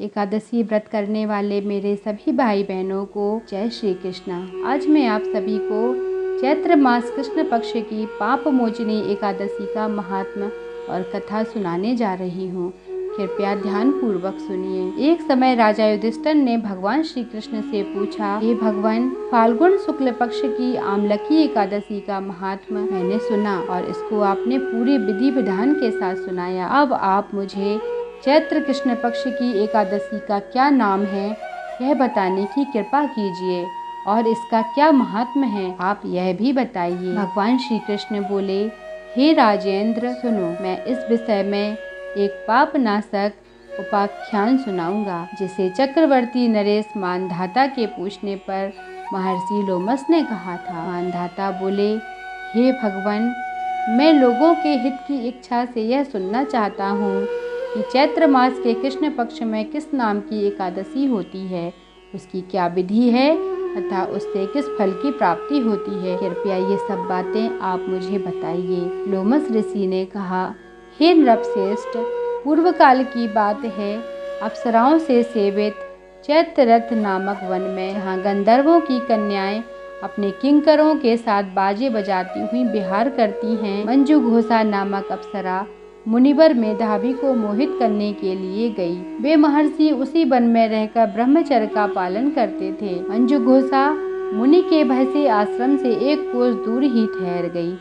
एकादशी व्रत करने वाले मेरे सभी भाई बहनों को जय श्री कृष्णा। आज मैं आप सभी को चैत्र मास कृष्ण पक्ष की पाप मोचनी एकादशी का महात्म्य और कथा सुनाने जा रही हूँ। कृपया ध्यान पूर्वक सुनिए। एक समय राजा युधिष्ठिर ने भगवान श्री कृष्ण से पूछा, हे भगवान, फाल्गुन शुक्ल पक्ष की आमलकी एकादशी का महात्म्य मैंने सुना और इसको आपने पूरी विधि विधान के साथ सुनाया। अब आप मुझे चैत्र कृष्ण पक्ष की एकादशी का क्या नाम है यह बताने की कृपा कीजिए और इसका क्या महात्म्य है, आप यह भी बताइए। भगवान श्री कृष्ण बोले, हे राजेंद्र, सुनो, मैं इस विषय में एक पाप नाशक उपाख्यान सुनाऊंगा जिसे चक्रवर्ती नरेश मानधाता के पूछने पर महर्षि लोमस ने कहा था। मानधाता बोले, हे भगवान, मैं लोगों के हित की इच्छा से यह सुनना चाहता हूँ कि चैत्र मास के कृष्ण पक्ष में किस नाम की एकादशी होती है, उसकी क्या विधि है तथा उससे किस फल की प्राप्ति होती है। कृपया ये सब बातें आप मुझे बताइए। लोमस ऋषि ने कहा, हे नृपश्रेष्ठ, पूर्व काल की बात है, अप्सराओं से सेवित चैत्ररथ नामक वन में, जहाँ गंधर्वों की कन्याएं अपने किंकरों के साथ बाजे बजाती हुई विहार करती हैं, मंजुघोषा नामक अप्सरा मुनिवर मेधावी को मोहित करने के लिए गई। वे महर्षि उसी वन में रहकर ब्रह्मचर्य का पालन करते थे। मंजुघोषा मुनि के भय से आश्रम से एक कोस दूर ही ठहर गई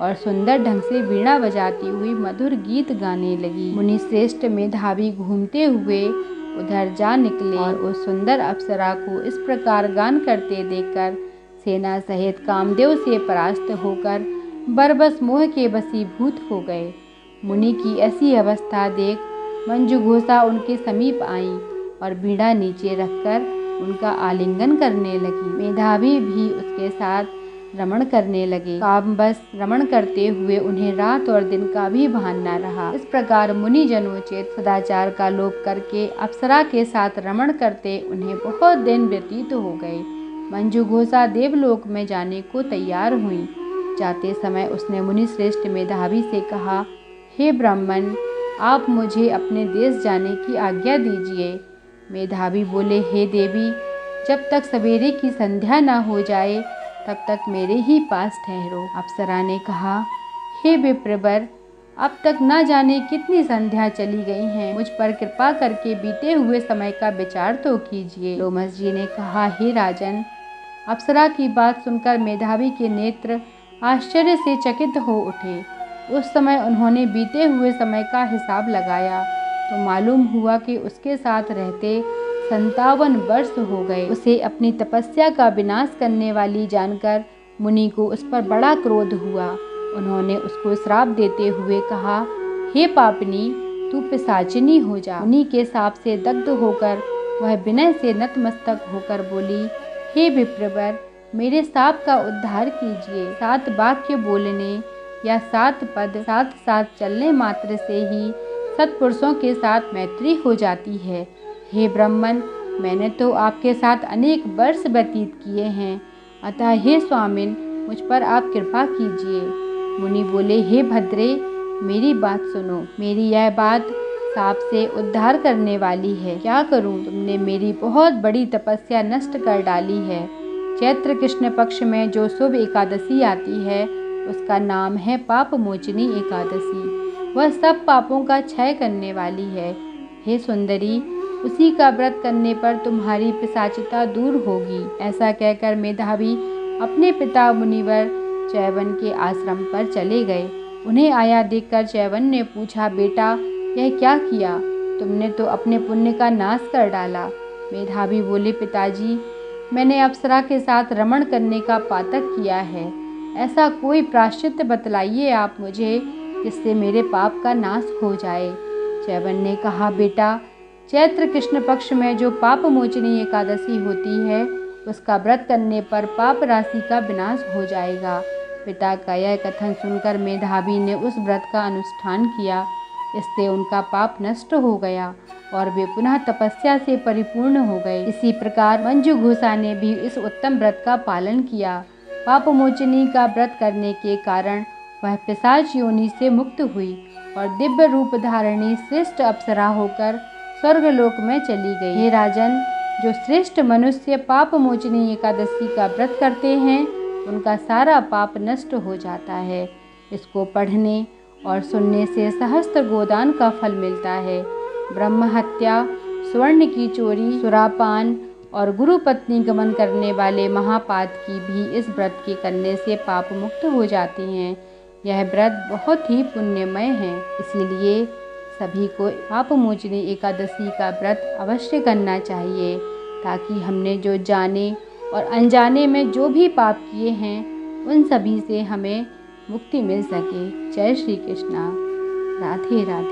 और सुंदर ढंग से वीणा बजाती हुई मधुर गीत गाने लगी। मुनि श्रेष्ठ मेधावी घूमते हुए उधर जा निकले और उस सुंदर अप्सरा को इस प्रकार गान करते देखकर सेना सहित कामदेव से परास्त होकर बरबस मोह के वशीभूत हो गए। मुनि की ऐसी अवस्था देख मंजुघोषा उनके समीप आई और बीड़ा नीचे रखकर उनका आलिंगन करने लगी। मेधावी भी उसके साथ रमण करने लगे। कामवश रमण करते हुए उन्हें रात और दिन का भी भान न रहा। इस प्रकार मुनि जनोचित सदाचार का लोप करके अप्सरा के साथ रमण करते उन्हें बहुत दिन व्यतीत हो गए। मंजुघोषा देवलोक में जाने को तैयार हुई। जाते समय उसने मुनि श्रेष्ठ मेधावी से कहा, हे ब्राह्मण, आप मुझे अपने देश जाने की आज्ञा दीजिए। मेधावी बोले, हे देवी, जब तक सवेरे की संध्या न हो जाए तब तक मेरे ही पास ठहरो। अप्सरा ने कहा, हे विप्रवर, अब तक न जाने कितनी संध्या चली गई हैं, मुझ पर कृपा करके बीते हुए समय का विचार तो कीजिए। लोमस जी ने कहा, हे राजन, अप्सरा की बात सुनकर मेधावी के नेत्र आश्चर्य से चकित हो उठे। उस समय उन्होंने बीते हुए समय का हिसाब लगाया तो मालूम हुआ कि उसके साथ रहते 57 वर्ष हो गए। उसे अपनी तपस्या का विनाश करने वाली जानकर मुनि को उस पर बड़ा क्रोध हुआ। उन्होंने उसको श्राप देते हुए कहा, हे पापिनी, तू पिशाचिनी हो जा। मुनि के शाप से दग्ध होकर वह विनय से नतमस्तक होकर बोली, हे विप्रवर, मेरे शाप का उद्धार कीजिए। 7 वाक्य बोलने या 7 पद साथ साथ चलने मात्र से ही सत्पुरुषों के साथ मैत्री हो जाती है। हे ब्राह्मण, मैंने तो आपके साथ अनेक वर्ष व्यतीत किए हैं, अतः हे स्वामिन, मुझ पर आप कृपा कीजिए। मुनि बोले, हे भद्रे, मेरी बात सुनो। मेरी यह बात शाप से उद्धार करने वाली है। क्या करूं? तुमने मेरी बहुत बड़ी तपस्या नष्ट कर डाली है। चैत्र कृष्ण पक्ष में जो शुभ एकादशी आती है उसका नाम है पाप मोचनी एकादशी। वह सब पापों का क्षय करने वाली है। हे सुंदरी, उसी का व्रत करने पर तुम्हारी पिशाचिता दूर होगी। ऐसा कहकर मेधावी अपने पिता मुनिवर चैवन के आश्रम पर चले गए। उन्हें आया देखकर चैवन ने पूछा, बेटा, यह क्या किया? तुमने तो अपने पुण्य का नाश कर डाला। मेधावी बोले, पिताजी, मैंने अप्सरा के साथ रमण करने का पातक किया है। ऐसा कोई प्रायश्चित बतलाइए आप मुझे जिससे मेरे पाप का नाश हो जाए। चैवन ने कहा, बेटा, चैत्र कृष्ण पक्ष में जो पाप मोचनी एकादशी होती है उसका व्रत करने पर पाप राशि का विनाश हो जाएगा। पिता का यह कथन सुनकर मेधावी ने उस व्रत का अनुष्ठान किया। इससे उनका पाप नष्ट हो गया और वे पुनः तपस्या से परिपूर्ण हो गए। इसी प्रकार मंजुघोषा ने भी इस उत्तम व्रत का पालन किया। पाप मोचनी का व्रत करने के कारण वह पिशाच योनि से मुक्त हुई और दिव्य रूप धारणी श्रेष्ठ अप्सरा होकर स्वर्गलोक में चली गई। हे राजन, जो श्रेष्ठ मनुष्य पाप मोचनी एकादशी का व्रत करते हैं उनका सारा पाप नष्ट हो जाता है। इसको पढ़ने और सुनने से सहस्त्र गोदान का फल मिलता है। ब्रह्म हत्या, स्वर्ण की चोरी, सुरापान और गुरु पत्नी गमन करने वाले महापातकी भी इस व्रत के करने से पाप मुक्त हो जाते हैं। यह व्रत बहुत ही पुण्यमय है, इसीलिए सभी को पाप मोचनी एकादशी का व्रत अवश्य करना चाहिए, ताकि हमने जो जाने और अनजाने में जो भी पाप किए हैं उन सभी से हमें मुक्ति मिल सके। जय श्री कृष्णा। राधे राधे।